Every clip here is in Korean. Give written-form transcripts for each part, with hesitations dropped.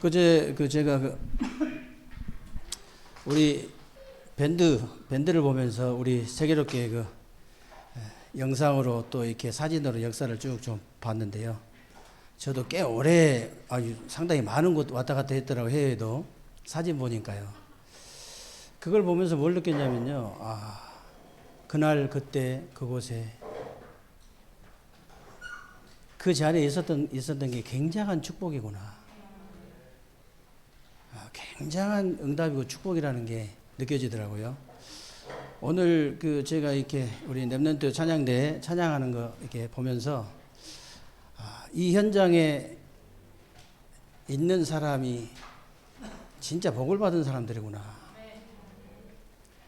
그제 제가 우리 밴드를 보면서 우리 세계롭게 영상으로 또 이렇게 사진으로 역사를 쭉 좀 봤는데요. 저도 꽤 오래 아주 상당히 많은 곳 왔다 갔다 했더라고, 해외에도. 사진 보니까요. 그걸 보면서 뭘 느꼈냐면요. 그날 그때 그곳에 그 자리에 있었던 게 굉장한 축복이구나. 굉장한 응답이고 축복이라는 게 느껴지더라고요. 오늘 제가 이렇게 우리 렘넌트 찬양대 찬양하는 거 이렇게 보면서 이 현장에 있는 사람이 진짜 복을 받은 사람들이구나.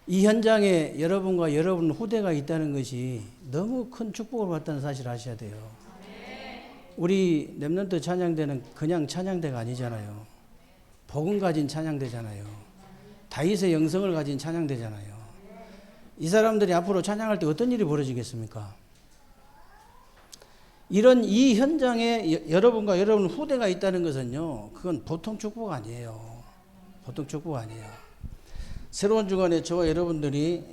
이 현장에 여러분과 여러분 후대가 있다는 것이 너무 큰 축복을 받다는 사실을 아셔야 돼요. 우리 렘넌트 찬양대는 그냥 찬양대가 아니잖아요. 복음 가진 찬양대잖아요. 다윗의 영성을 가진 찬양대잖아요. 이 사람들이 앞으로 찬양할 때 어떤 일이 벌어지겠습니까? 이런 이 현장에 여러분과 여러분 후대가 있다는 것은요, 그건 보통 축복 아니에요. 보통 축복 아니에요. 새로운 주간에 저와 여러분들이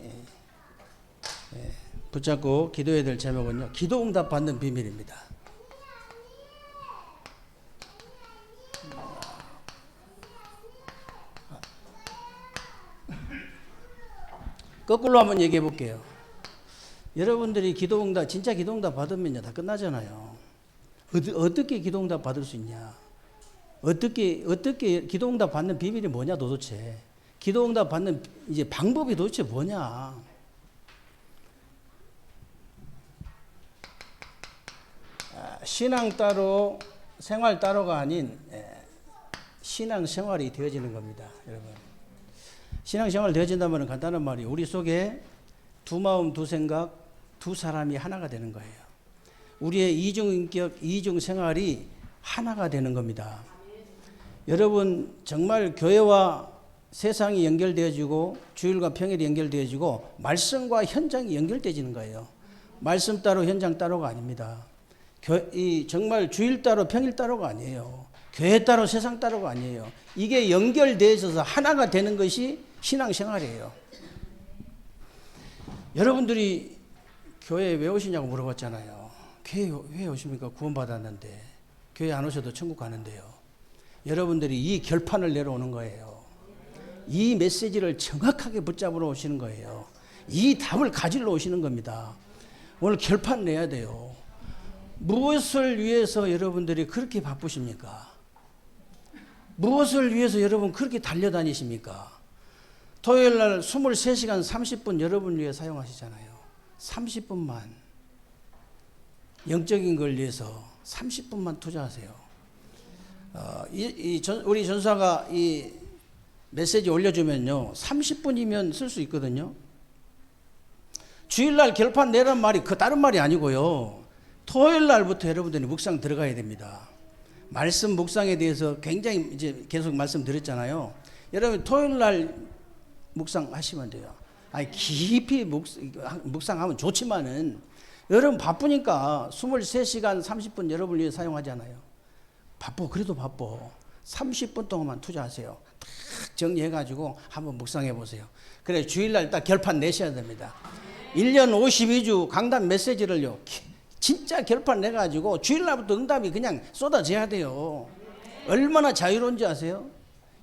붙잡고 기도해야 될 제목은요, 기도응답 받는 비밀입니다. 거꾸로 한번 얘기해 볼게요. 여러분들이 기도응답, 진짜 기도응답 받으면요, 다 끝나잖아요. 어떻게 기도응답 받을 수 있냐? 어떻게 기도응답 받는 비밀이 뭐냐, 도대체? 기도응답 받는 이제 방법이 도대체 뭐냐? 신앙 따로, 생활 따로가 아닌 신앙 생활이 되어지는 겁니다, 여러분. 신앙생활 되어진다면 간단한 말이에요. 우리 속에 두 마음, 두 생각, 두 사람이 하나가 되는 거예요. 우리의 이중인격, 이중생활이 하나가 되는 겁니다. 여러분, 정말 교회와 세상이 연결되어지고 주일과 평일이 연결되어지고 말씀과 현장이 연결되어지는 거예요. 말씀 따로 현장 따로가 아닙니다. 정말 주일 따로 평일 따로가 아니에요. 교회 따로 세상 따로가 아니에요. 이게 연결되어 있어서 하나가 되는 것이 신앙생활이에요. 여러분들이 교회에 왜 오시냐고 물어봤잖아요. 교회에 왜 오십니까? 구원받았는데. 교회 안 오셔도 천국 가는데요. 여러분들이 이 결판을 내려오는 거예요. 이 메시지를 정확하게 붙잡으러 오시는 거예요. 이 답을 가지러 오시는 겁니다. 오늘 결판 내야 돼요. 무엇을 위해서 여러분들이 그렇게 바쁘십니까? 무엇을 위해서 여러분 그렇게 달려다니십니까? 토요일 날 23시간 30분 여러분 위해 사용하시잖아요. 30분만. 영적인 걸 위해서 30분만 투자하세요. 우리 전사가 이 메시지 올려주면요, 30분이면 쓸 수 있거든요. 주일날 결판 내란 말이 다른 말이 아니고요. 토요일 날부터 여러분들이 묵상 들어가야 됩니다. 말씀 묵상에 대해서 굉장히 이제 계속 말씀드렸잖아요. 여러분 토요일 날 묵상하시면 돼요. 깊이 묵상하면 좋지만은 여러분 바쁘니까 23시간 30분 여러분을 위해 사용하잖아요. 그래도 바빠. 30분 동안만 투자하세요. 딱 정리해가지고 한번 묵상해 보세요. 그래 주일날 딱 결판 내셔야 됩니다. 1년 52주 강단 메시지를요, 진짜 결판 내가지고 주일날부터 응답이 그냥 쏟아져야 돼요. 얼마나 자유로운지 아세요?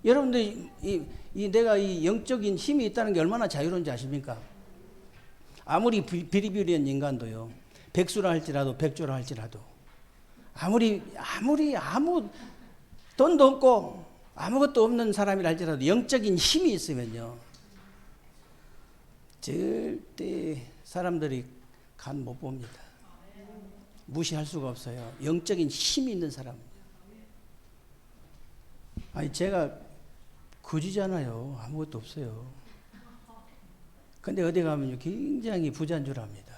여러분들 내가 이 영적인 힘이 있다는 게 얼마나 자유로운지 아십니까? 아무리 비리비리한 인간도요, 백수라 할지라도 백조라 할지라도 아무리 아무 돈도 없고 아무것도 없는 사람이라 할지라도 영적인 힘이 있으면요, 절대 사람들이 간 못 봅니다. 무시할 수가 없어요. 영적인 힘이 있는 사람. 제가 거지잖아요. 아무것도 없어요. 근데 어디 가면요, 굉장히 부자인 줄 압니다.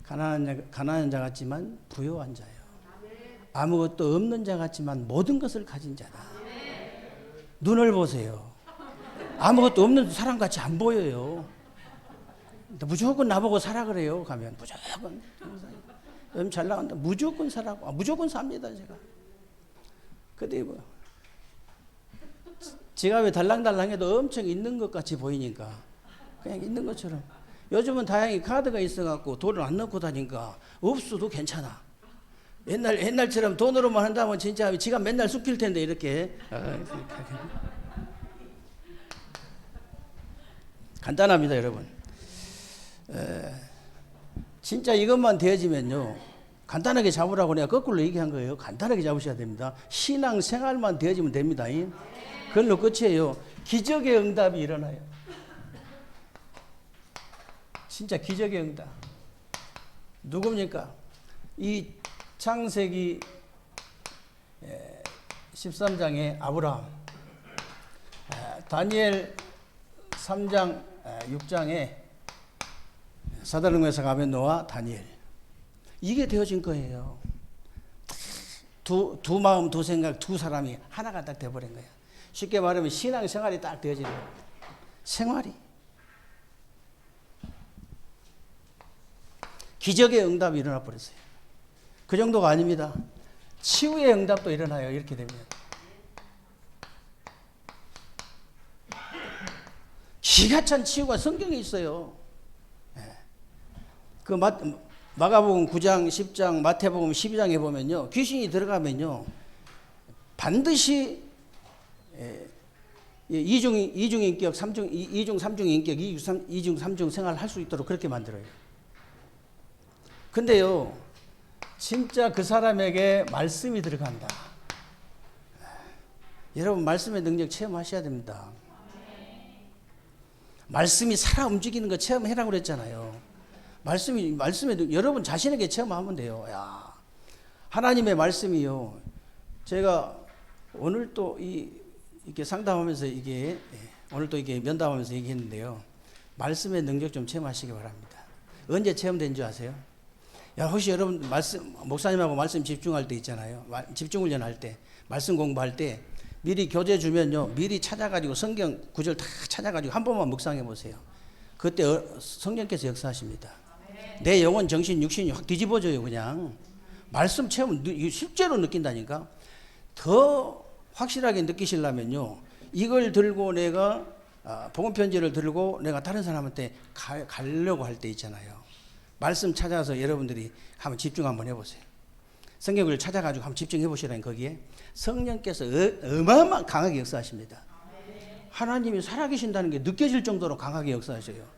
가난한 자 같지만 부유한 자예요. 아무것도 없는 자 같지만 모든 것을 가진 자다. 눈을 보세요. 아무것도 없는 사람같이 안 보여요. 무조건 나보고 사라 그래요. 가면 무조건 잘 나간다. 무조건 사라고. 무조건 삽니다, 제가. 근데 지갑에 달랑달랑해도 엄청 있는 것 같이 보이니까 그냥 있는 것처럼. 요즘은 다행히 카드가 있어갖고 돈을 안 넣고 다니니까 없어도 괜찮아. 옛날처럼 돈으로만 한다면 진짜 지갑 맨날 숨길 텐데 이렇게. 간단합니다, 여러분. 진짜 이것만 되어지면요, 간단하게 잡으라고 내가 거꾸로 얘기한 거예요. 간단하게 잡으셔야 됩니다. 신앙 생활만 되어지면 됩니다. 그걸로 끝이에요. 기적의 응답이 일어나요. 진짜 기적의 응답. 누굽니까? 이 창세기 13장의 아브라함, 다니엘 3장 6장에 사다능에서 가면 노아, 다니엘. 이게 되어진 거예요. 두 마음, 두 생각, 두 사람이 하나가 딱 돼버린 거예요. 쉽게 말하면 신앙 생활이 딱 되어지는 거예요. 생활이. 기적의 응답이 일어나 버렸어요. 그 정도가 아닙니다. 치유의 응답도 일어나요. 이렇게 되면. 기가 찬 치유가 성경에 있어요. 그 마가복음 9장, 10장, 마태복음 12장에 보면요, 귀신이 들어가면요, 반드시 이중 인격, 이중 삼중 인격, 이중 삼중 생활을 할 수 있도록 그렇게 만들어요. 근데요, 진짜 그 사람에게 말씀이 들어간다. 여러분, 말씀의 능력 체험하셔야 됩니다. 말씀이 살아 움직이는 거 체험해라고 그랬잖아요. 말씀에 여러분 자신에게 체험하면 돼요. 야, 하나님의 말씀이요. 제가 오늘 또 이렇게 상담하면서 오늘 또 이게 면담하면서 얘기했는데요. 말씀의 능력 좀 체험하시기 바랍니다. 언제 체험된 줄 아세요? 야, 혹시 여러분 목사님하고 말씀 집중할 때 있잖아요. 집중훈련 할 때, 말씀 공부할 때 미리 교재 주면요, 미리 찾아가지고 성경 구절 다 찾아가지고 한 번만 묵상해 보세요. 그때 성령께서 역사하십니다. 내 영혼, 정신, 육신이 확 뒤집어져요. 그냥 말씀 체험 실제로 느낀다니까. 더 확실하게 느끼시려면요, 이걸 들고 내가 복음 편지를 들고 내가 다른 사람한테 가려고 할 때 있잖아요. 말씀 찾아서 여러분들이 한번 집중 한번 해보세요. 성경을 찾아가지고 한번 집중해 보시라니. 거기에 성령께서 어마어마 강하게 역사하십니다. 하나님이 살아계신다는 게 느껴질 정도로 강하게 역사하셔요.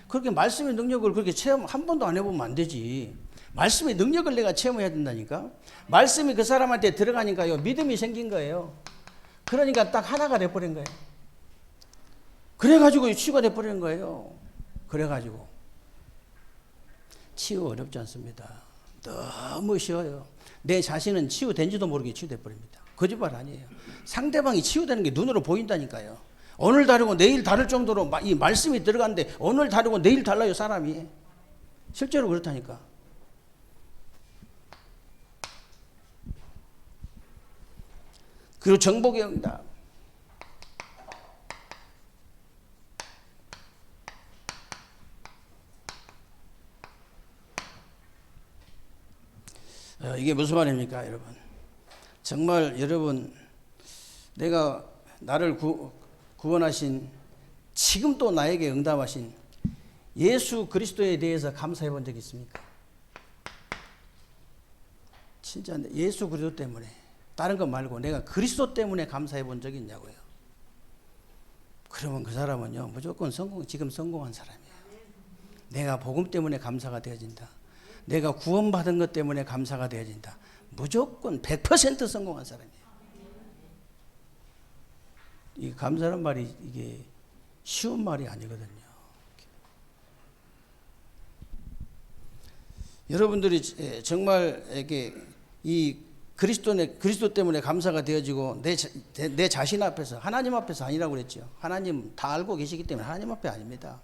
그렇게 말씀의 능력을 그렇게 체험 한 번도 안 해보면 안 되지. 말씀의 능력을 내가 체험해야 된다니까. 말씀이 그 사람한테 들어가니까요, 믿음이 생긴 거예요. 그러니까 딱 하나가 돼버린 거예요. 그래가지고 치유가 돼버리는 거예요. 그래가지고 치유 어렵지 않습니다. 너무 쉬워요. 내 자신은 치유된지도 모르게 치유돼버립니다. 거짓말 아니에요. 상대방이 치유되는 게 눈으로 보인다니까요. 오늘 다르고 내일 다를 정도로 이 말씀이 들어갔는데 오늘 다르고 내일 달라요, 사람이. 실제로 그렇다니까. 그리고 정복의 응답. 이게 무슨 말입니까, 여러분? 정말 여러분, 내가 나를 구원하신, 지금 또 나에게 응답하신 예수 그리스도에 대해서 감사해 본 적이 있습니까? 진짜 예수 그리스도 때문에, 다른 것 말고 내가 그리스도 때문에 감사해 본 적이 있냐고요. 그러면 그 사람은요, 무조건 지금 성공한 사람이에요. 내가 복음 때문에 감사가 되어진다. 내가 구원받은 것 때문에 감사가 되어진다. 무조건 100% 성공한 사람이에요. 이 감사란 말이 이게 쉬운 말이 아니거든요. 여러분들이 정말 이렇게 이 그리스도 때문에 감사가 되어지고 내 자신 앞에서, 하나님 앞에서 아니라고 그랬죠. 하나님 다 알고 계시기 때문에 하나님 앞에 아닙니다.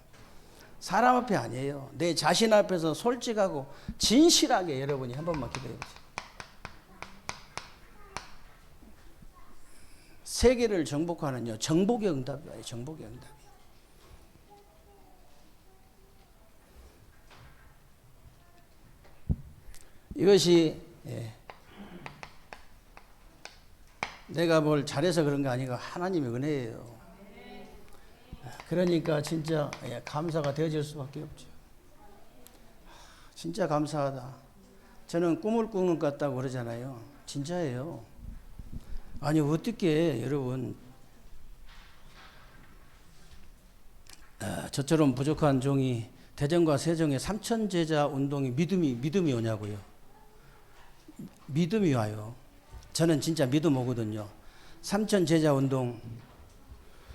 사람 앞에 아니에요. 내 자신 앞에서 솔직하고 진실하게 여러분이 한 번만 기도해 보세요. 세계를 정복하는요, 정복의 응답이에요. 정복의 응답이. 이것이 내가 뭘 잘해서 그런 거 아니고 하나님의 은혜예요. 그러니까 진짜 감사가 되어질 수밖에 없죠. 진짜 감사하다. 저는 꿈을 꾸는 것 같다고 그러잖아요. 진짜예요. 아니 어떻게 여러분 저처럼 부족한 종이 대전과 세종의 삼천제자 운동이 믿음이 오냐고요. 믿음이 와요. 저는 진짜 믿음 오거든요. 삼천제자 운동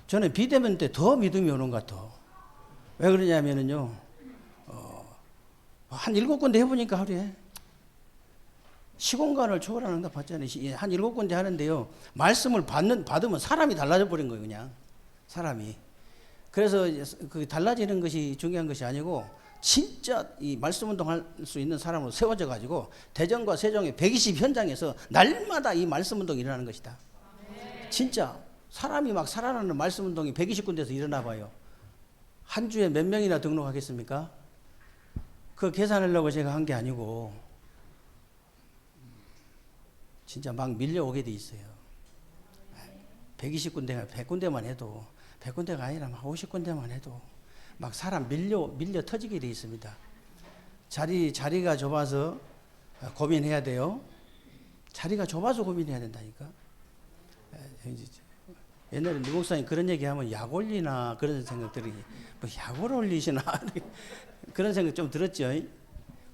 저는 비대면 때 더 믿음이 오는 것 같아. 왜 그러냐면요. 한 7군데 해보니까 하루에 시공간을 초월하는 응답 받잖아요. 한 7군데 하는데요. 말씀을 받으면 사람이 달라져 버린 거예요. 그냥 사람이. 그래서 그 달라지는 것이 중요한 것이 아니고 진짜 이 말씀 운동할 수 있는 사람으로 세워져 가지고 대전과 세종의 120 현장에서 날마다 이 말씀 운동이 일어나는 것이다. 진짜 사람이 막 살아나는 말씀 운동이 120군데에서 일어나 봐요. 한 주에 몇 명이나 등록하겠습니까? 그 계산하려고 제가 한 게 아니고 진짜 막 밀려오게 돼 있어요. 120군데가 100군데만 해도 100군데가 아니라 막 50군데만 해도 막 사람 밀려 터지게 돼 있습니다. 자리가 좁아서 고민해야 돼요. 자리가 좁아서 고민해야 된다니까. 옛날에 누 목사님 그런 얘기하면 약 올리나 그런 생각들이 뭐 약을 올리시나 그런 생각 좀 들었죠.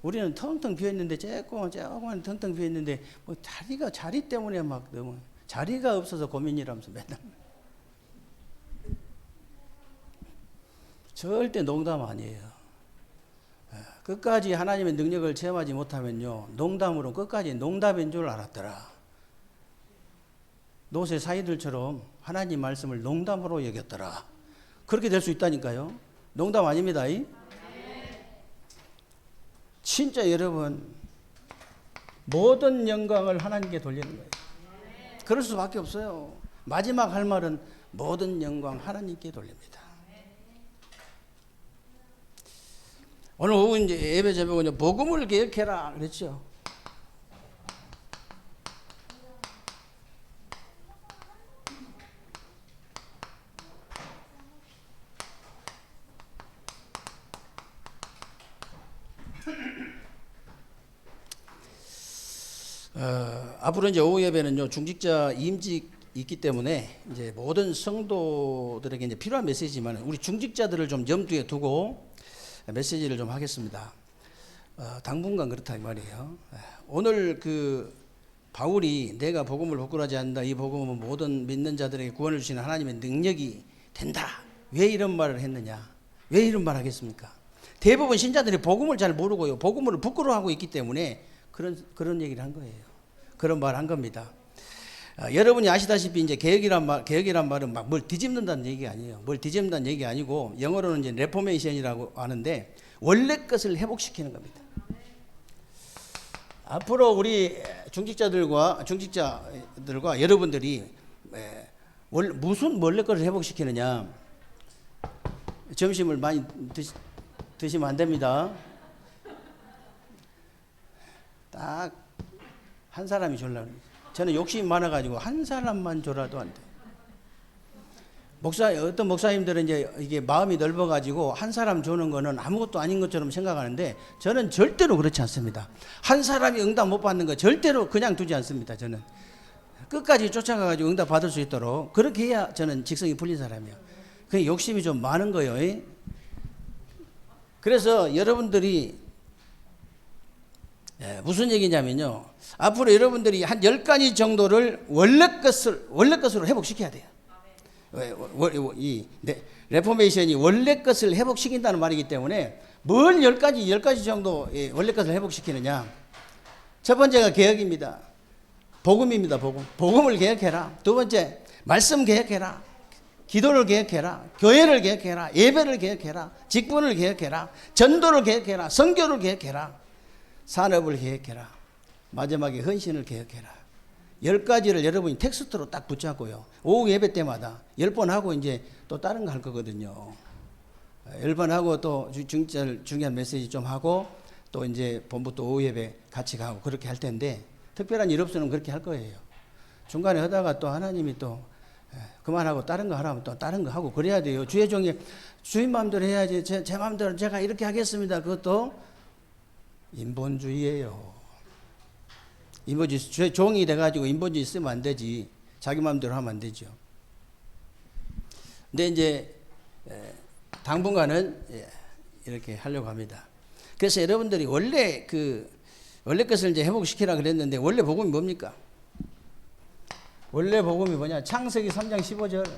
우리는 텅텅 비어 있는데 조그만 텅텅 비어 있는데 뭐 자리 때문에 막 너무 자리가 없어서 고민이라면서 맨날. 절대 농담 아니에요. 끝까지 하나님의 능력을 체험하지 못하면요. 농담으로 끝까지 농담인 줄 알았더라. 노새 사이들처럼 하나님 말씀을 농담으로 여겼더라. 그렇게 될 수 있다니까요. 농담 아닙니다. 진짜 여러분 모든 영광을 하나님께 돌리는 거예요. 그럴 수밖에 없어요. 마지막 할 말은 모든 영광 하나님께 돌립니다. 오늘 오후 이제 예배 제목은 복음을 개혁해라 그랬죠. 앞으로 이제 오후 예배는요 중직자 임직 있기 때문에 이제 모든 성도들에게 이제 필요한 메시지지만 우리 중직자들을 좀 염두에 두고 메시지를 좀 하겠습니다. 당분간 그렇다 이 말이에요. 오늘 그 바울이 내가 복음을 부끄러워하지 않는다. 이 복음은 모든 믿는 자들에게 구원을 주시는 하나님의 능력이 된다. 왜 이런 말을 했느냐? 왜 이런 말 하겠습니까? 대부분 신자들이 복음을 잘 모르고요. 복음을 부끄러워하고 있기 때문에 그런 얘기를 한 거예요. 그런 말 한 겁니다. 여러분이 아시다시피 이제 개혁이란 말은 막 뭘 뒤집는다는 얘기가 아니에요. 뭘 뒤집는다는 얘기가 아니고 영어로는 이제 레포메이션이라고 하는데 원래 것을 회복시키는 겁니다. 앞으로 우리 중직자들과 여러분들이 무슨 원래 것을 회복시키느냐? 점심을 많이 드시면 안 됩니다. 딱 한 사람이 주려고. 저는 욕심이 많아가지고 한 사람만 줘라도 안 돼. 어떤 목사님들은 이제 이게 마음이 넓어가지고 한 사람 주는 거는 아무것도 아닌 것처럼 생각하는데 저는 절대로 그렇지 않습니다. 한 사람이 응답 못 받는 거 절대로 그냥 두지 않습니다. 저는 끝까지 쫓아가가지고 응답 받을 수 있도록 그렇게 해야 저는 직성이 풀린 사람이에요. 그 욕심이 좀 많은 거예요. 그래서 여러분들이 무슨 얘기냐면요. 앞으로 여러분들이 한 10가지 정도를 원래 것으로 회복시켜야 돼요. 레포메이션이 원래 것을 회복시킨다는 말이기 때문에 뭘 10가지 정도 원래 것을 회복시키느냐. 첫 번째가 개혁입니다. 복음입니다. 복음을 개혁해라. 두 번째, 말씀 개혁해라. 기도를 개혁해라. 교회를 개혁해라. 예배를 개혁해라. 직분을 개혁해라. 전도를 개혁해라. 선교를 개혁해라. 산업을 개혁해라. 마지막에 헌신을 개혁해라. 10가지를 여러분이 텍스트로 딱 붙잡고요. 오후 예배 때마다 10번 하고 이제 또 다른 거 할 거거든요. 10번 하고 또 중요한 메시지 좀 하고 또 이제 본부 또 오후 예배 같이 가고 그렇게 할 텐데 특별한 일 없으면 그렇게 할 거예요. 중간에 하다가 또 하나님이 또 그만하고 다른 거 하라면 또 다른 거 하고 그래야 돼요. 주의 종이 주인 마음대로 해야지. 제 마음대로 제가 이렇게 하겠습니다. 그것도 인본주의예요. 인본주의. 주의 종이 돼가지고 인본주의 쓰면 안 되지. 자기 마음대로 하면 안 되죠. 근데 이제 당분간은 이렇게 하려고 합니다. 그래서 여러분들이 원래 것을 이제 회복시키라 그랬는데 원래 복음이 뭡니까? 원래 복음이 뭐냐? 창세기 3장 15절.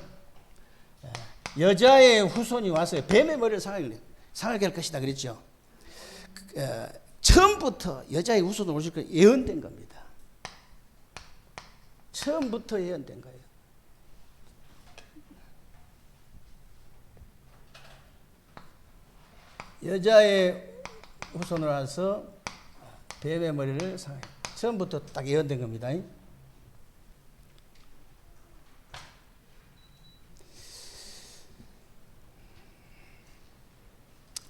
여자의 후손이 와서 뱀의 머리를 상하게 할 것이다 그랬죠. 처음부터 여자의 후손으로 오실 거 예언된 겁니다. 처음부터 예언된 거예요. 여자의 후손으로 와서 뱀의 머리를 상하게. 처음부터 딱 예언된 겁니다.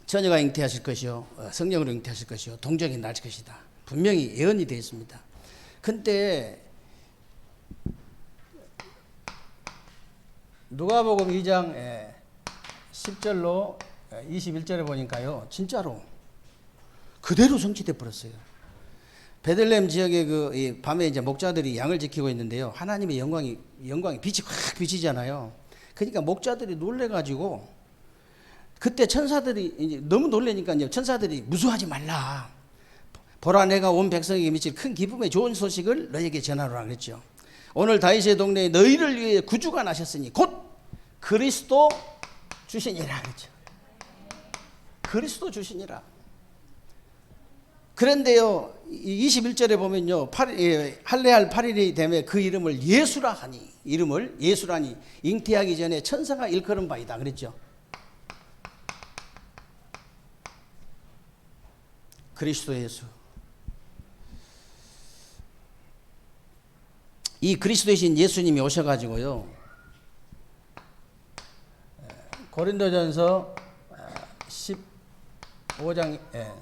처녀가 잉태하실 것이요, 성령으로 잉태하실 것이요, 동정이 날 것이다. 분명히 예언이 되어 있습니다. 근데 누가복음 2장 10절로 21절에 보니까요, 진짜로 그대로 성취돼 버렸어요. 베들레헴 지역의 이 밤에 이제 목자들이 양을 지키고 있는데요, 하나님의 영광이 빛이 확 비치잖아요. 그러니까 목자들이 놀래가지고 그때 천사들이 이제 너무 놀래니까 이제 천사들이 무수하지 말라. 보라, 내가 온 백성에게 미칠 큰 기쁨의 좋은 소식을 너에게 전하노라 그랬죠. 오늘 다윗의 동네에 너희를 위해 구주가 나셨으니 곧 그리스도 주시니라 그랬죠. 그리스도 주시니라. 그런데요, 21절에 보면요, 할례할 8일이 되매 그 이름을 예수라 하니, 이름을 예수라니 잉태하기 전에 천사가 일컬은 바이다 그랬죠. 그리스도 예수. 이 그리스도이신 예수님이 오셔가지고요, 고린도전서 15장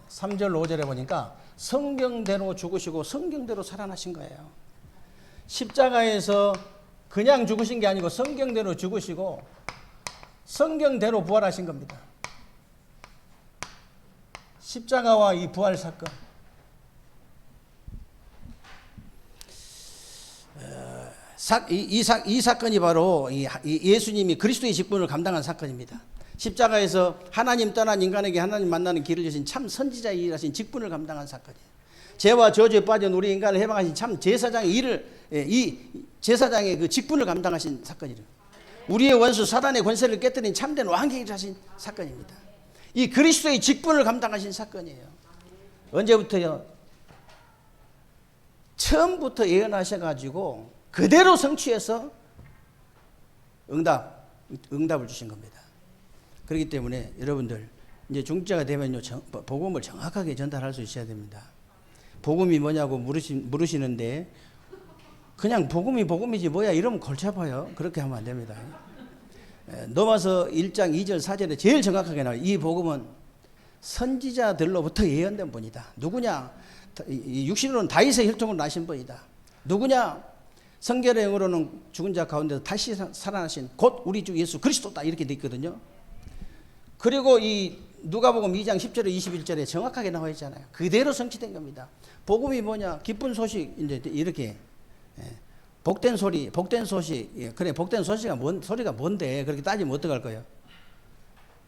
3절 5절에 보니까 성경대로 죽으시고 성경대로 살아나신 거예요. 십자가에서 그냥 죽으신 게 아니고 성경대로 죽으시고 성경대로 부활하신 겁니다. 십자가와 이 부활 사건. 이 사건이 바로 예수님이 그리스도의 직분을 감당한 사건입니다. 십자가에서 하나님 떠난 인간에게 하나님 만나는 길을 주신 참 선지자의 일하신 직분을 감당한 사건이에요. 죄와 저주에 빠진 우리 인간을 해방하신 참 제사장의 일을, 이 제사장의 그 직분을 감당하신 사건이에요. 우리의 원수 사단의 권세를 깨뜨린 참된 왕의 일을 하신 사건입니다. 이 그리스도의 직분을 감당하신 사건이에요. 언제부터요? 처음부터 예언하셔가지고 그대로 성취해서 응답을 주신 겁니다. 그렇기 때문에 여러분들 이제 중직자가 되면요, 복음을 정확하게 전달할 수 있어야 됩니다. 복음이 뭐냐고 물으시는데 그냥 복음이 복음이지 뭐야 이러면 골치 아파요. 그렇게 하면 안 됩니다. 넘어서 1장 2절 4절에 제일 정확하게 나와요. 이 복음은 선지자들로부터 예언된 분이다. 누구냐? 육신으로는 다윗의 혈통으로 나신 분이다. 누구냐? 성결의 영으로는 죽은 자 가운데서 다시 살아나신 곧 우리 주 예수 그리스도다. 이렇게 돼 있거든요. 그리고 이 누가복음 2장 10절에 21절에 정확하게 나와 있잖아요. 그대로 성취된 겁니다. 복음이 뭐냐? 기쁜 소식. 이제 이렇게 복된 소식. 그래, 복된 소리가 뭔데? 그렇게 따지면 어떡할 거예요?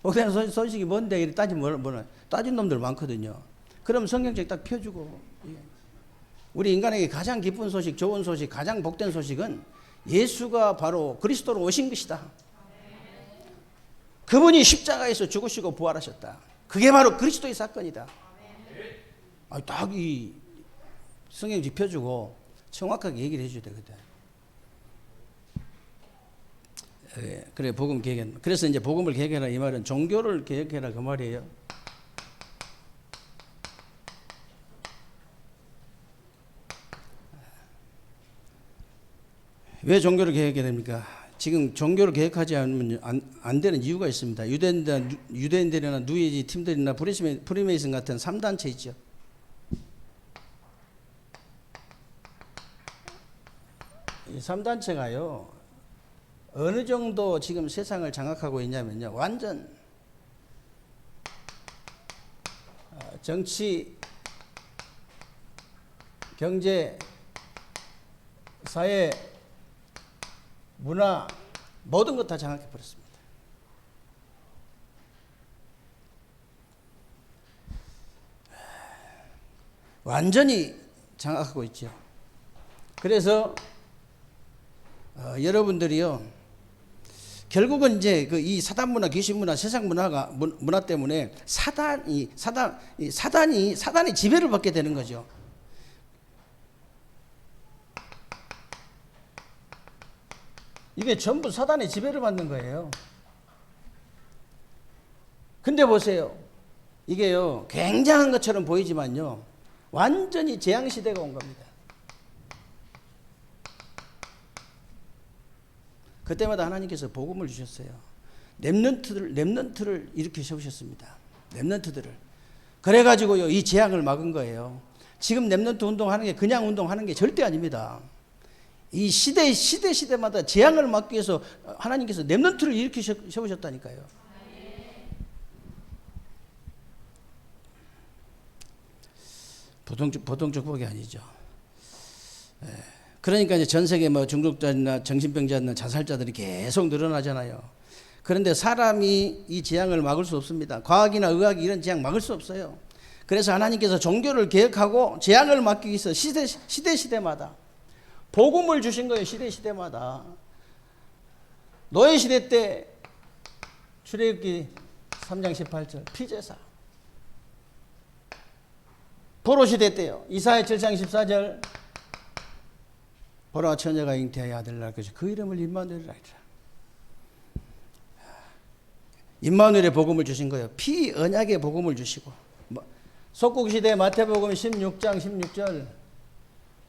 복된 소식이 뭔데? 이렇게 따지면 따진 놈들 많거든요. 그럼 성경책 딱 펴주고, 우리 인간에게 가장 기쁜 소식, 좋은 소식, 가장 복된 소식은 예수가 바로 그리스도로 오신 것이다. 그분이 십자가에서 죽으시고 부활하셨다. 그게 바로 그리스도의 사건이다. 딱 이 성경책 펴주고 정확하게 얘기를 해줘야 되거든. 그래, 복음 개혁. 그래서 이제 복음을 개혁해라 이 말은 종교를 개혁해라 그 말이에요. 왜 종교를 개혁해야 됩니까? 지금 종교를 개혁하지 않으면 안 되는 이유가 있습니다. 유대인들이나 누이지 팀들이나 프리메이슨 같은 3단체 있죠. 이 3단체가요, 어느 정도 지금 세상을 장악하고 있냐면요, 완전 정치, 경제, 사회, 문화 모든 것 다 장악해 버렸습니다. 완전히 장악하고 있죠. 그래서 여러분들이요, 결국은 이제 그 이 사단 문화, 귀신 문화, 세상 문화 때문에 사단이 지배를 받게 되는 거죠. 이게 전부 사단의 지배를 받는 거예요. 근데 보세요. 이게요, 굉장한 것처럼 보이지만요, 완전히 재앙시대가 온 겁니다. 그때마다 하나님께서 복음을 주셨어요. 렘넌트를 이렇게 세우셨습니다. 렘넌트들을. 그래가지고요, 이 재앙을 막은 거예요. 지금 렘넌트 운동하는 게 그냥 운동하는 게 절대 아닙니다. 이 시대마다 재앙을 막기 위해서 하나님께서 렘넌트를 이렇게 세우셨다니까요. 보통 축복이 아니죠. 그러니까 이제 전 세계 뭐 중독자나 정신병자나 자살자들이 계속 늘어나잖아요. 그런데 사람이 이 재앙을 막을 수 없습니다. 과학이나 의학이 이런 재앙 막을 수 없어요. 그래서 하나님께서 종교를 개혁하고 재앙을 막기 위해서 시대마다 복음을 주신 거예요. 시대마다. 노예 시대 때 출애굽기 3장 18절 피제사. 포로 시대 때요, 이사야 7장 14절 보라 처녀가 잉태하여 아들을 낳을 것이 그 이름을 임마누엘이라 하리라. 임마누엘의 복음을 주신 거예요. 피언약의 복음을 주시고, 속국시대 마태복음 16장 16절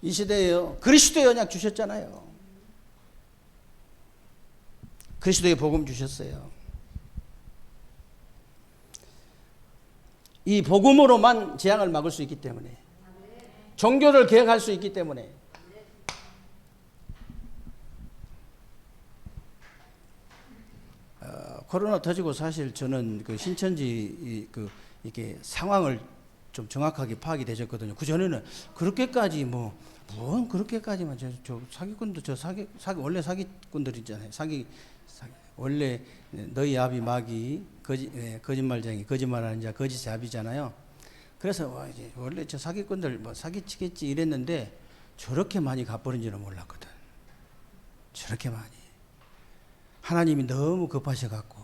이 시대에요, 그리스도의 언약 주셨잖아요. 그리스도의 복음 주셨어요. 이 복음으로만 재앙을 막을 수 있기 때문에, 종교를 개혁할 수 있기 때문에. 코로나 터지고 사실 저는 그 신천지 이렇게 상황을 좀 정확하게 파악이 되셨거든요. 그 전에는 그렇게까지 뭔 그렇게까지만 저 사기꾼도 원래 사기꾼들이잖아요. 원래 너희 아비 마귀 거짓말쟁이 거짓말하는 자 거짓의 아비잖아요. 그래서 이제 원래 저 사기꾼들 사기치겠지 이랬는데 저렇게 많이 갚버린지는 몰랐거든. 저렇게 많이. 하나님이 너무 급하셔갖고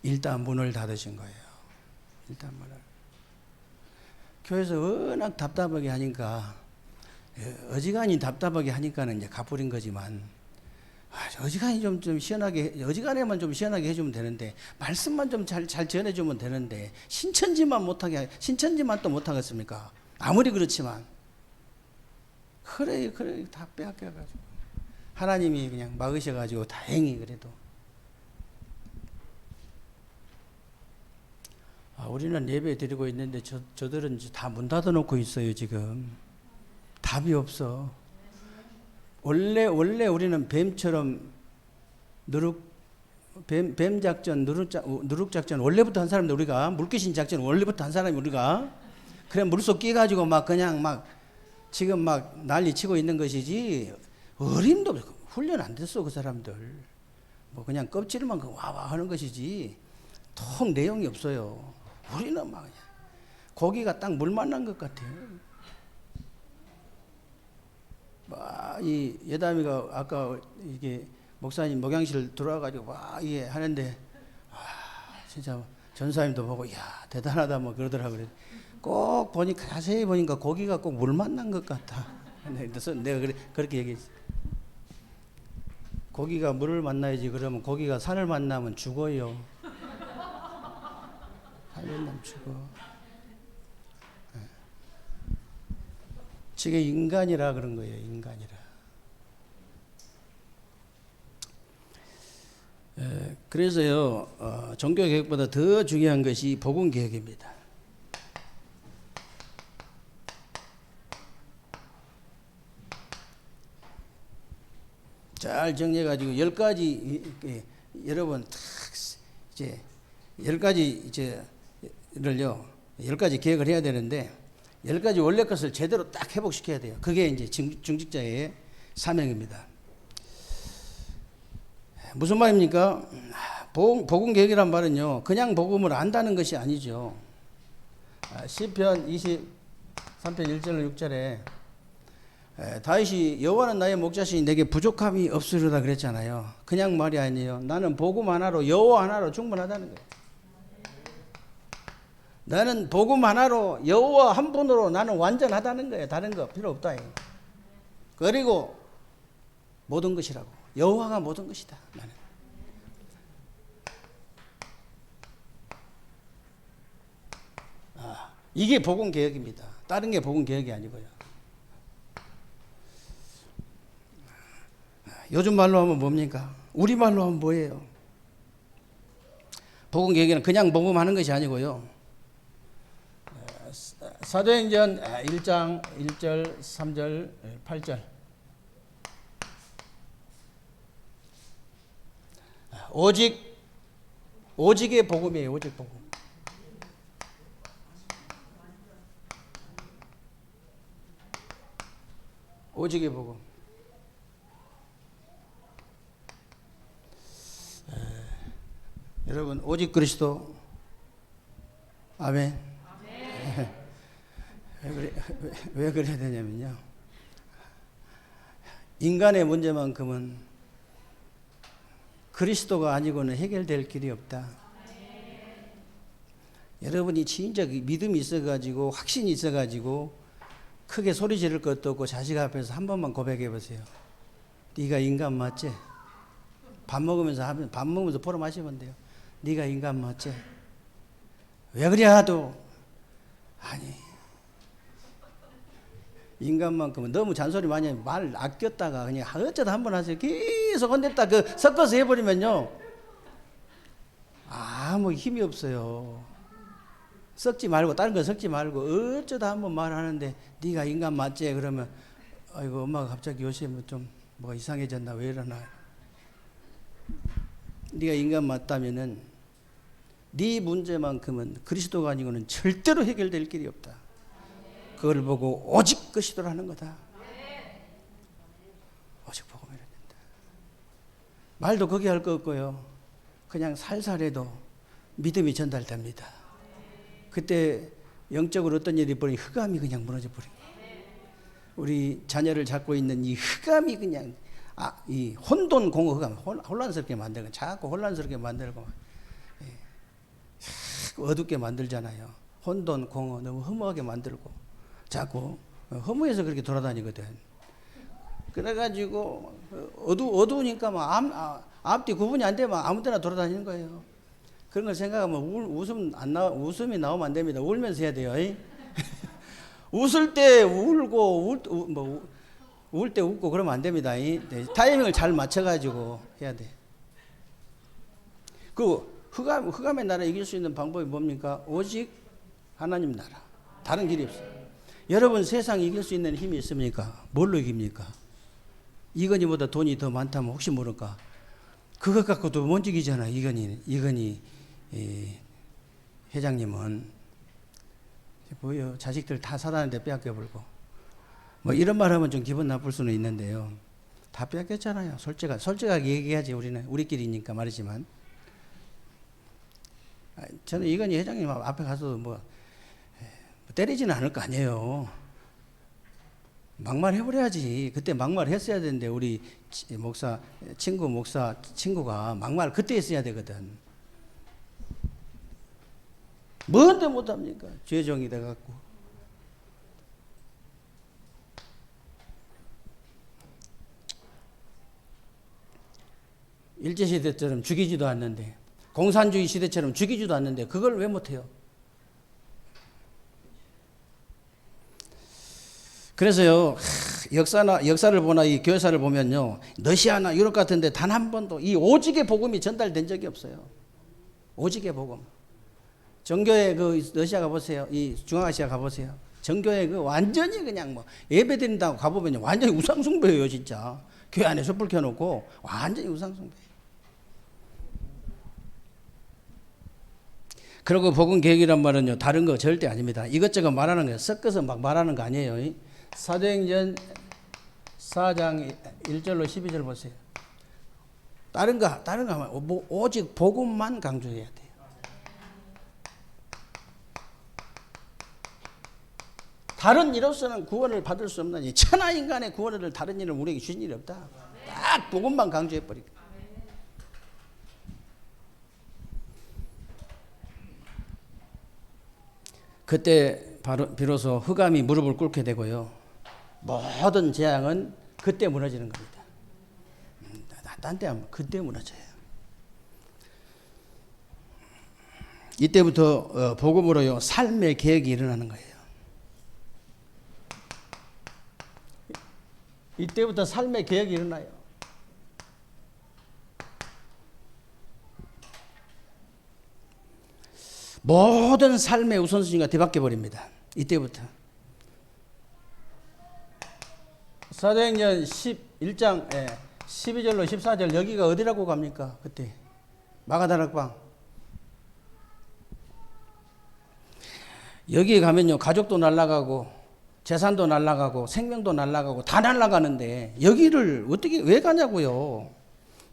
일단 문을 닫으신 거예요. 일단 문을. 교회에서 워낙 답답하게 하니까, 어지간히 답답하게 하니까는 이제 갚버린 거지만, 어지간히 좀 시원하게, 어지간해만 좀 시원하게 해주면 되는데, 말씀만 좀 잘 전해주면 되는데, 신천지만 또 못하겠습니까? 아무리 그렇지만. 그래, 다 빼앗겨가지고. 하나님이 그냥 막으셔가지고 다행히 그래도. 우리는 예배 드리고 있는데 저들은 다 문 닫아놓고 있어요. 지금 답이 없어. 원래 우리는 뱀처럼 뱀 작전, 누룩 작전 원래부터 한 사람인데, 우리가 물귀신 작전 원래부터 한 사람이 우리가 그래 물속 끼가지고 그냥 지금 막 난리 치고 있는 것이지, 어림도 훈련 안 됐어. 그 사람들 그냥 껍질만 와와 하는 것이지 통 내용이 없어요. 우리는 그냥 고기가 딱 물 만난 것 같아요. 이 예담이가 아까 이게 목사님 목양실 들어와가지고 이게 하는데, 진짜 전사님도 보고 대단하다 그러더라. 그래. 꼭 보니까 자세히 보니까 고기가 꼭 물 만난 것 같다. 그래서 내가 그렇게 얘기했어. 고기가 물을 만나야지. 그러면 고기가 산을 만나면 죽어요. 산을 만나면 죽어. 저게 인간이라 그런 거예요. 인간이라. 그래서요, 종교개혁보다 더 중요한 것이 복음개혁입니다. 잘 정리해가지고 10가지 여러분 탁 이제 10가지 이제를요 10가지 계획을 해야 되는데 10가지 원래 것을 제대로 딱 회복시켜야 돼요. 그게 이제 중직자의 사명입니다. 무슨 말입니까? 복음 계획이란 말은요 그냥 복음을 안다는 것이 아니죠. 시편 23편 1절 6절에 다윗이 여호와는 나의 목자시니 내게 부족함이 없으리로다 그랬잖아요. 그냥 말이 아니에요. 나는 복음 하나로 여호와 하나로 충분하다는 거예요. 나는 복음 하나로 여호와 한 분으로 나는 완전하다는 거예요. 다른 거 필요 없다. 그리고 모든 것이라고. 여호와가 모든 것이다. 나는. 이게 복음 개혁입니다. 다른 게 복음 개혁이 아니고요. 요즘 말로 하면 뭡니까? 우리 말로 하면 뭐예요? 복음 개혁은 그냥 복음하는 것이 아니고요. 사도행전 1장 1절 3절 8절 오직의 복음이에요. 오직 복음. 오직의 복음. 여러분 오직 그리스도. 아멘. 왜 그래야 되냐면요. 인간의 문제만큼은 그리스도가 아니고는 해결될 길이 없다. 여러분이 진짜 믿음이 있어가지고 확신이 있어가지고 크게 소리 지를 것도 없고 자식 앞에서 한 번만 고백해 보세요. 네가 인간 맞지? 밥 먹으면서 포로 마시면 돼요. 네가 인간 맞지? 왜 그래 하도 아니 인간만큼은 너무 잔소리 많이 하면 말 아꼈다가 그냥 어쩌다 한 번 하세요. 계속 혼냈다 섞어서 해버리면요 아무 힘이 없어요. 섞지 말고 다른 거 섞지 말고 어쩌다 한 번 말하는데 네가 인간 맞지? 그러면 아이고 엄마가 갑자기 요새 좀 뭐가 이상해졌나 왜 이러나. 네가 인간 맞다면은 네 문제만큼은 그리스도가 아니고는 절대로 해결될 길이 없다. 그걸 보고 오직 그리스도로 하는 거다. 오직 복음이라 된다. 말도 거기 할 거 없고요. 그냥 살살해도 믿음이 전달됩니다. 그때 영적으로 어떤 일이 벌어지니 흑암이 그냥 무너져 버린 거예요. 우리 자녀를 잡고 있는 이 흑암이 그냥 이 혼돈 공허 흑암 혼란스럽게 만들고 자꾸 혼란스럽게 만들고 어둡게 만들잖아요. 혼돈 공허 너무 허무하게 만들고 자꾸 허무해서 그렇게 돌아다니거든. 그래가지고 어두우니까 막 앞뒤 구분이 안 되면 아무 데나 돌아다니는 거예요. 그런 걸 생각하면 웃음이 나오면 안 됩니다. 울면서 해야 돼요. 웃을 때 울고 울 때 웃고 그러면 안 됩니다. 타이밍을 잘 맞춰가지고 해야 돼. 그 흑암의 나라 이길 수 있는 방법이 뭡니까? 오직 하나님 나라. 다른 길이 없어요. 여러분 세상 이길 수 있는 힘이 있습니까? 뭘로 이깁니까? 이건희보다 돈이 더 많다면 혹시 모를까? 그것 갖고도 못 이기잖아. 이건희 회장님은 뭐요? 자식들 다 사다는데 빼앗겨버리고 뭐 이런 말하면 좀 기분 나쁠 수는 있는데요. 다 빼앗겼잖아요. 솔직하게 얘기하지. 우리끼리니까 말이지만 저는 이건희 회장님 앞에 가서 뭐 때리지는 않을 거 아니에요. 막말 해버려야지. 그때 막말 했어야 되는데 우리 친구가 막말 그때 했어야 되거든. 뭔데 못합니까? 죄종이 돼갖고. 일제시대처럼 죽이지도 않는데 공산주의 시대처럼 죽이지도 않는데 그걸 왜 못해요? 그래서요, 역사를 보나 이 교회사를 보면요, 러시아나 유럽 같은데 단 한 번도 이 오직의 복음이 전달된 적이 없어요. 오직의 복음. 정교회 러시아 가보세요. 이 중앙아시아 가보세요. 정교회 완전히 그냥 뭐 예배 드린다고 가보면 완전히 우상숭배예요, 진짜. 교회 안에 촛불 켜놓고 완전히 우상숭배. 그리고 복음 계획이란 말은요, 다른 거 절대 아닙니다. 이것저것 말하는 거예요. 섞어서 막 말하는 거 아니에요. 사도행전 4장 1절로 12절 보세요. 다른 거 하면 오직 복음만 강조해야 돼요. 다른 이로서는 구원을 받을 수 없나니 천하 인간의 구원을 다른 일을 우리에게 주신 일이 없다. 딱 복음만 강조해 버리고. 그때 비로소 흑암이 무릎을 꿇게 되고요. 모든 재앙은 그때 무너지는 겁니다. 딴 데 하면 그때 무너져요. 이때부터 복음으로요 삶의 계획이 일어나는 거예요. 이때부터 삶의 계획이 일어나요. 모든 삶의 우선순위가 뒤바뀌어 버립니다. 이때부터. 사도행전 11장 12절로 14절 여기가 어디라고 갑니까? 그때 마가다락방. 여기에 가면요 가족도 날아가고 재산도 날아가고 생명도 날아가고 다 날아가는데 여기를 어떻게 왜 가냐고요.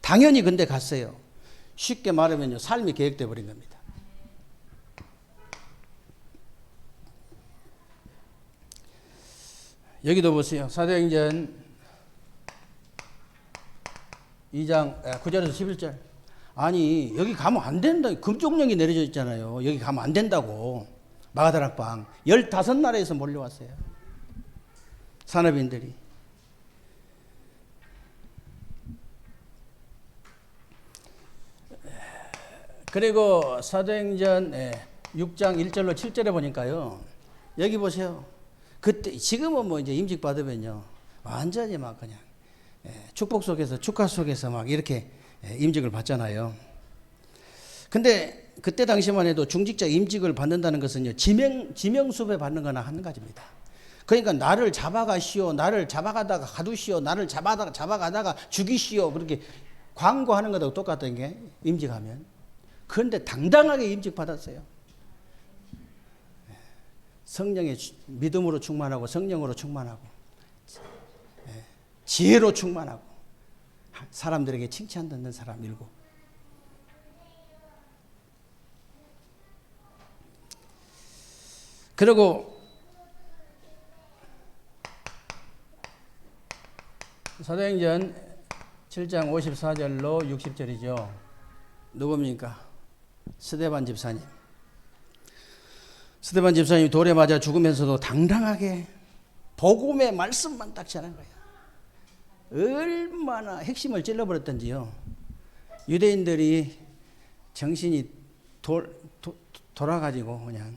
당연히 근데 갔어요. 쉽게 말하면요 삶이 계획돼 버린 겁니다. 여기도 보세요. 사도행전 2장 9절에서 11절. 아니 여기 가면 안 된다. 금종령이 내려져 있잖아요. 여기 가면 안 된다고. 마가다락방 15나라에서 몰려왔어요. 산업인들이. 그리고 사도행전 6장 1절로 7절에 보니까요. 여기 보세요. 그때 지금은 뭐 이제 임직 받으면요. 완전히 막 그냥 축복 속에서 축하 속에서 막 이렇게 임직을 받잖아요. 근데 그때 당시만 해도 중직자 임직을 받는다는 것은요. 지명수배 받는 거나 한 가지입니다. 그러니까 나를 잡아가시오. 나를 잡아가다가 가두시오. 나를 잡아가다가 죽이시오. 그렇게 광고하는 것하고 똑같은 게 임직하면. 그런데 당당하게 임직 받았어요. 성령의 믿음으로 충만하고 성령으로 충만하고 지혜로 충만하고 사람들에게 칭찬 듣는 사람 7. 그리고 사도행전 7장 54절로 60절이죠. 누굽니까? 스데반 집사님. 스데반 집사님이 돌에 맞아 죽으면서도 당당하게 복음의 말씀만 딱 전한 거예요. 얼마나 핵심을 찔러버렸던지요. 유대인들이 정신이 돌아가지고 그냥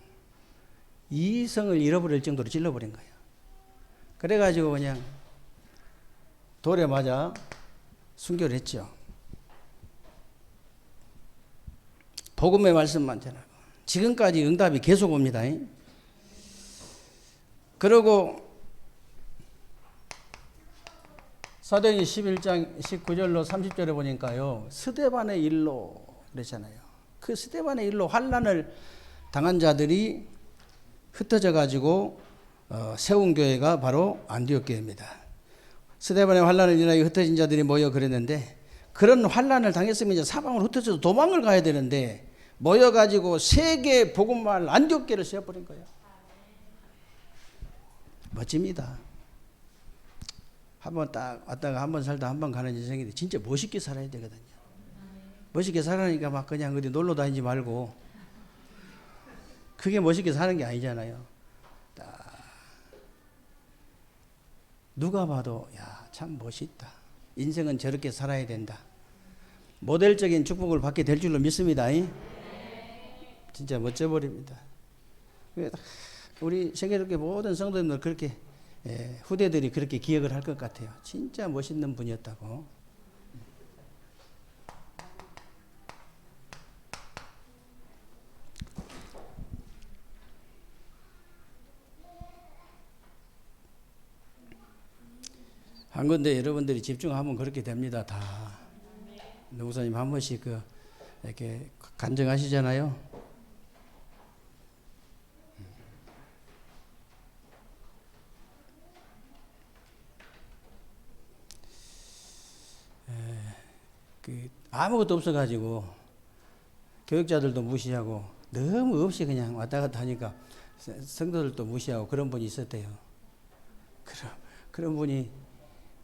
이성을 잃어버릴 정도로 찔러버린 거예요. 그래가지고 그냥 돌에 맞아 순교를 했죠. 복음의 말씀만 전하고 지금까지 응답이 계속 옵니다. 그리고 사도행전 11장 19절로 30절에 보니까요. 스데반의 일로 그랬잖아요. 그 스데반의 일로 환난을 당한 자들이 흩어져 가지고 세운 교회가 바로 안디옥 교회입니다. 스데반의 환난을 인하여 흩어진 자들이 모여 그랬는데 그런 환난을 당했으면 이제 사방으로 흩어져서 도망을 가야 되는데 모여가지고 세계 복음말 안디옥 교회를 세워버린 거예요. 멋집니다. 한번 딱 왔다가 한번 살다 한번 가는 인생인데 진짜 멋있게 살아야 되거든요. 멋있게 살아니까 막 그냥 어디 놀러 다니지 말고 그게 멋있게 사는 게 아니잖아요. 누가 봐도 야, 참 멋있다. 인생은 저렇게 살아야 된다. 모델적인 축복을 받게 될 줄로 믿습니다. 진짜 멋져버립니다. 우리 세계적인 모든 성도님들 그렇게 후대들이 그렇게 기억을 할 것 같아요. 진짜 멋있는 분이었다고. 한 건데 여러분들이 집중하면 그렇게 됩니다. 다. 목사님 한 번씩 이렇게 간증하시잖아요. 아무것도 없어가지고 교육자들도 무시하고 너무 없이 그냥 왔다 갔다 하니까 성도들도 무시하고 그런 분이 있었대요. 그런 분이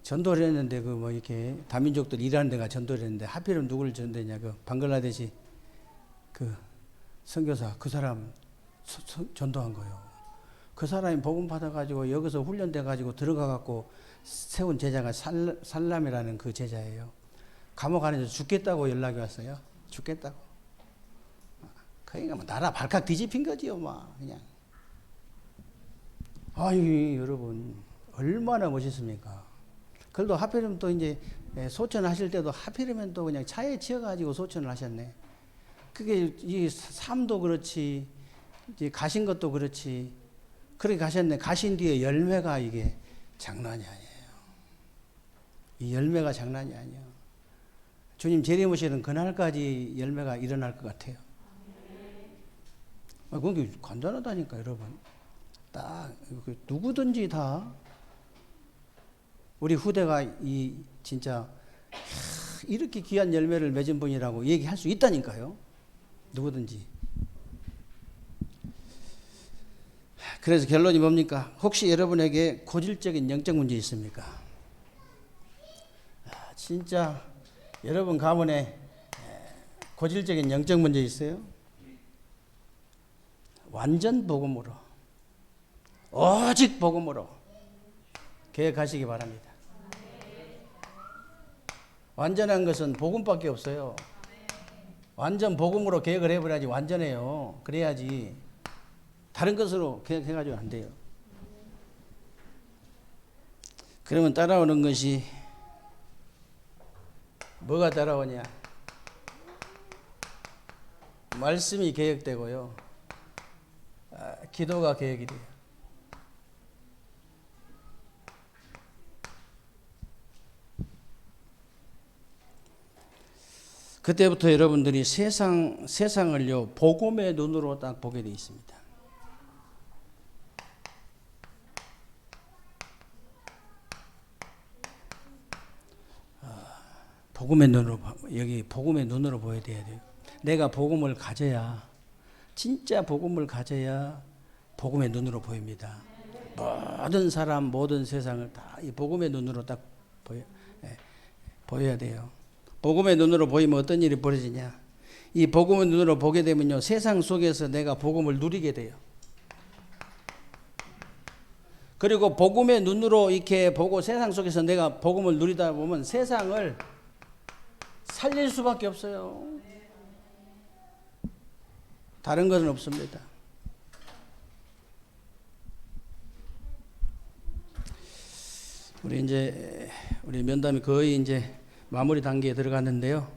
전도를 했는데 이렇게 다민족들 일하는 데가 전도를 했는데 하필이면 누구를 전도했냐, 방글라데시 선교사 그 사람 전도한 거예요. 그 사람이 복음 받아가지고 여기서 훈련돼가지고 들어가갖고 세운 제자가 살람이라는 그 제자예요. 감옥 안에서 죽겠다고 연락이 왔어요. 죽겠다고. 그러니까 나라 발칵 뒤집힌 거지요, 그냥. 아유, 여러분, 얼마나 멋있습니까? 그래도 하필이면 또 이제 소천하실 때도 하필이면 또 그냥 차에 치여가지고 소천을 하셨네. 그게 이 삶도 그렇지, 이제 가신 것도 그렇지, 그렇게 가셨네. 가신 뒤에 열매가 이게 장난이 아니에요. 이 열매가 장난이 아니에요. 주님 재림오시는 그날까지 열매가 일어날 것 같아요. 그게 간단하다니까, 여러분. 딱 누구든지 다 우리 후대가 진짜 이렇게 귀한 열매를 맺은 분이라고 얘기할 수 있다니까요. 누구든지. 그래서 결론이 뭡니까? 혹시 여러분에게 고질적인 영적 문제 있습니까? 진짜 여러분 가문에 고질적인 영적 문제 있어요? 완전 복음으로, 오직 복음으로 계획하시기 바랍니다. 완전한 것은 복음밖에 없어요. 완전 복음으로 계획을 해버려야지 완전해요. 그래야지. 다른 것으로 계획해가지고 안 돼요. 그러면 따라오는 것이 뭐가 따라오냐? 말씀이 계획되고요. 기도가 계획이 돼요. 그때부터 여러분들이 세상을요, 복음의 눈으로 딱 보게 되어 있습니다. 복음의 눈으로, 여기 복음의 눈으로 보여야 돼요. 내가 복음을 가져야, 진짜 복음을 가져야 복음의 눈으로 보입니다. 모든 사람, 모든 세상을 다 이 복음의 눈으로 딱 보여야 돼요. 복음의 눈으로 보이면 어떤 일이 벌어지냐? 이 복음의 눈으로 보게 되면요, 세상 속에서 내가 복음을 누리게 돼요. 그리고 복음의 눈으로 이렇게 보고 세상 속에서 내가 복음을 누리다 보면 세상을 살릴 수밖에 없어요. 다른 것은 없습니다. 우리 면담이 거의 이제 마무리 단계에 들어갔는데요.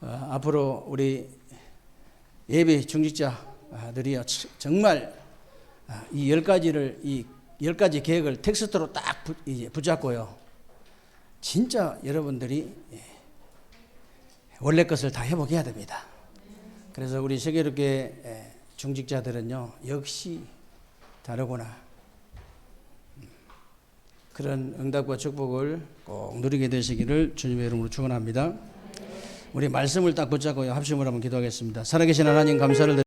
앞으로 우리 예배 중직자들이요, 정말 이 10가지 계획을 텍스트로 딱 붙잡고요. 진짜 여러분들이 원래 것을 다 회복해야 됩니다. 그래서 우리 세계롭게 중직자들은요, 역시 다르구나. 그런 응답과 축복을 꼭 누리게 되시기를 주님의 이름으로 축원합니다. 우리 말씀을 딱 붙잡고 합심을 한번 기도하겠습니다. 살아계신 하나님 감사를 드립니다.